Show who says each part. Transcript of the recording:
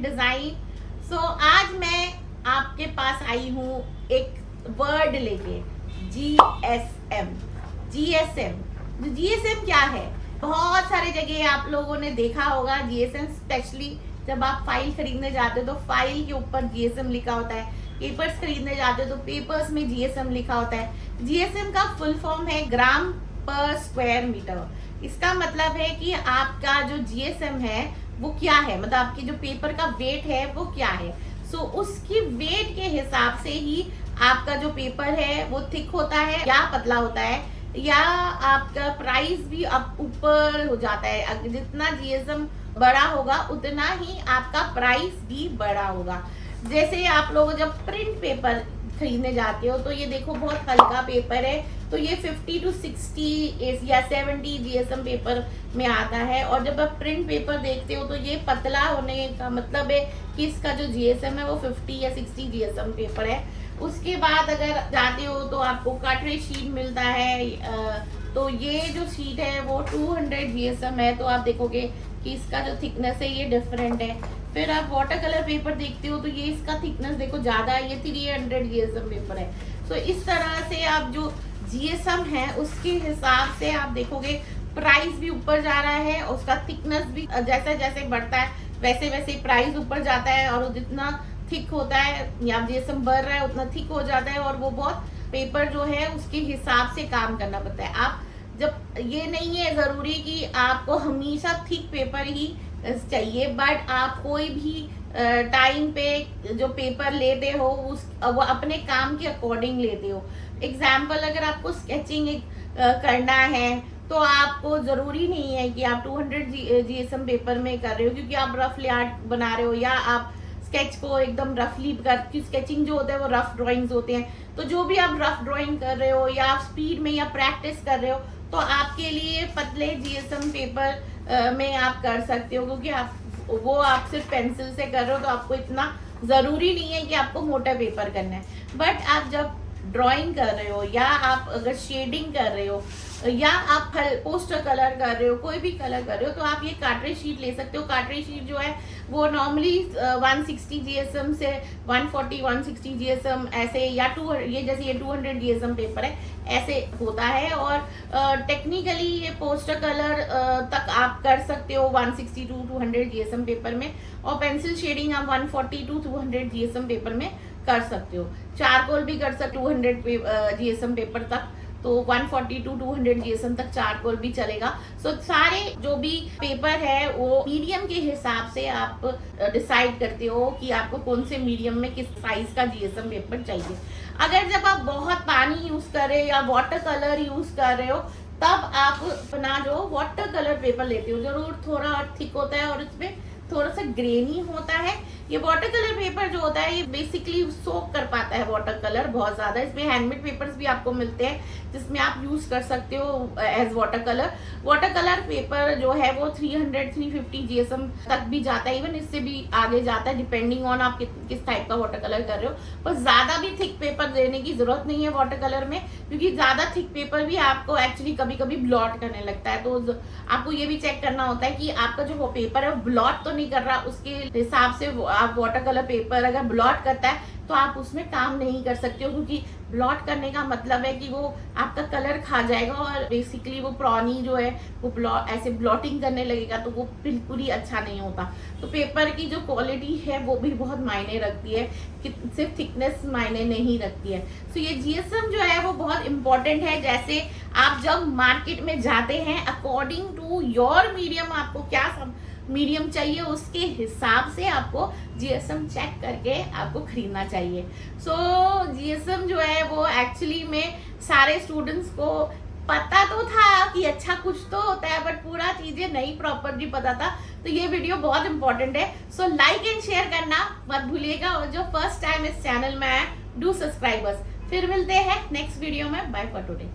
Speaker 1: And design. सो आज मैं आपके पास आई हूँ एक वर्ड लेके, GSM। GSM क्या है? बहुत सारे जगह आप लोगों ने देखा होगा GSM, स्पेशली जब आप फाइल खरीदने जाते हो तो फाइल के ऊपर GSM लिखा होता है, पेपर्स खरीदने जाते हो तो पेपर्स में GSM लिखा होता है। GSM का फुल फॉर्म है ग्राम पर स्क्वायर मीटर। इसका मतलब है कि आपका जो GSM है वो क्या है, मतलब आपकी जो पेपर का वेट है वो क्या है। सो उसकी वेट के हिसाब से ही आपका जो पेपर है वो थिक होता है या पतला होता है, या आपका प्राइस भी अब ऊपर हो जाता है। अगर जितना GSM बड़ा होगा उतना ही आपका प्राइस भी बड़ा होगा। जैसे आप लोग जब प्रिंट पेपर खरीदने जाते हो तो ये देखो बहुत हल्का पेपर है, तो ये 50 to 60 या 70 GSM पेपर में आता है। और जब आप प्रिंट पेपर देखते हो तो ये पतला होने का मतलब है कि इसका जो GSM है वो 50 या 60 GSM पेपर है। उसके बाद अगर जाते हो तो आपको कार्ट्रिज शीट मिलता है, तो ये जो शीट है वो 200 GSM है। तो आप देखोगे कि इसका जो थिकनेस है ये डिफरेंट है। फिर आप वाटर कलर पेपर देखते हो तो ये इसका थिकनेस देखो ज़्यादा है, ये 300 GSM पेपर है। तो इस तरह से आप जो GSM है उसके हिसाब से आप देखोगे प्राइस भी ऊपर जा रहा है, उसका थिकनेस भी जैसे जैसे बढ़ता है वैसे वैसे प्राइस ऊपर जाता है, और जितना थिक होता है या GSM बढ़ रहा है उतना थिक हो जाता है, और वो बहुत पेपर जो है उसके हिसाब से काम करना पड़ता है। आप जब ये नहीं है ज़रूरी कि आपको हमेशा थिक पेपर ही चाहिए, बट आप कोई भी टाइम पे जो पेपर लेते हो वो अपने काम के अकॉर्डिंग लेते हो। एग्जाम्पल, अगर आपको स्केचिंग करना है तो आपको ज़रूरी नहीं है कि आप 200 GSM पेपर में कर रहे हो, क्योंकि आप रफ आर्ट बना रहे हो या आप स्केच को एकदम रफली कर, स्केचिंग जो होता है वो रफ ड्राइंग्स होते हैं। तो जो भी आप रफ ड्राइंग कर रहे हो या आप स्पीड में या प्रैक्टिस कर रहे हो तो आपके लिए पतले GSM पेपर में आप कर सकते हो, क्योंकि आप सिर्फ पेंसिल से कर रहे हो तो आपको इतना ज़रूरी नहीं है कि आपको मोटा पेपर करना है। बट आप जब ड्राइंग कर रहे हो या आप अगर शेडिंग कर रहे हो या आप पोस्टर कलर कर रहे हो, कोई भी कलर कर रहे हो, तो आप ये कार्ट्रिज शीट ले सकते हो। कार्ट्रिज शीट जो है वो नॉर्मली 160 GSM से 140 160 GSM ऐसे, या ये जैसे ये 200 GSM पेपर है ऐसे होता है। और टेक्निकली ये पोस्टर कलर तक आप कर सकते हो 160 to 200 GSM पेपर में, और पेंसिल शेडिंग आप 140 to 200 GSM पेपर में कर सकते हो। चारकोल भी कर सकते 200 GSM पेपर तक, तो 140 to 200 GSM तक चारकोल भी चलेगा। सो सारे जो भी पेपर है वो मीडियम के हिसाब से आप डिसाइड करते हो कि आपको कौन से मीडियम में किस साइज का GSM पेपर चाहिए। अगर जब आप बहुत पानी यूज कर रहे हो या वाटर कलर यूज कर रहे हो तब आप अपना जो वाटर कलर पेपर लेते हो, जरूर थोड़ा थिक होता है और इसमें थोड़ा सा ग्रेनी होता है। ये वाटर कलर पेपर जो होता है ये बेसिकली सोक कर पाता है वाटर कलर बहुत ज़्यादा। इसमें हैंडमेड पेपर्स भी आपको मिलते हैं जिसमें आप यूज़ कर सकते हो as water colour. Water colour paper जो है वो 300-350 GSM तक भी जाता है, इवन इससे भी आगे जाता है डिपेंडिंग ऑन आप किस टाइप का वाटर कलर कर रहे हो। पर ज़्यादा भी थिक पेपर देने की ज़रूरत नहीं है वाटर कलर में, क्योंकि ज़्यादा थिक पेपर भी आपको एक्चुअली कभी कभी ब्लॉट करने लगता है। तो आपको ये भी चेक करना होता है कि आपका जो पेपर है वो ब्लॉट तो नहीं कर रहा, उसके हिसाब से आप वाटर कलर पेपर अगर ब्लॉट करता है तो आप उसमें काम नहीं कर सकते हो, क्योंकि ब्लॉट करने का मतलब है कि वो आपका कलर खा जाएगा और बेसिकली वो प्रॉनी जो है वो ऐसे ब्लॉटिंग करने लगेगा, तो वो बिल्कुल ही अच्छा नहीं होता। तो पेपर की जो क्वालिटी है वो भी बहुत मायने रखती है, कि सिर्फ थिकनेस मायने नहीं रखती है। तो ये GSM जो है वो बहुत इंपॉर्टेंट है। जैसे आप जब मार्केट में जाते हैं अकॉर्डिंग टू योर मीडियम, आपको क्या मीडियम चाहिए उसके हिसाब से आपको GSM चेक करके आपको खरीदना चाहिए। सो GSM जो है वो एक्चुअली में सारे स्टूडेंट्स को पता तो था कि अच्छा कुछ तो होता है, बट पूरा चीजें नहीं प्रॉपरली पता था। तो ये वीडियो बहुत इंपॉर्टेंट है। सो लाइक एंड शेयर करना मत भूलिएगा, और जो फर्स्ट टाइम इस चैनल में है डू सब्सक्राइबर्स। फिर मिलते हैं नेक्स्ट वीडियो में। Bye for today.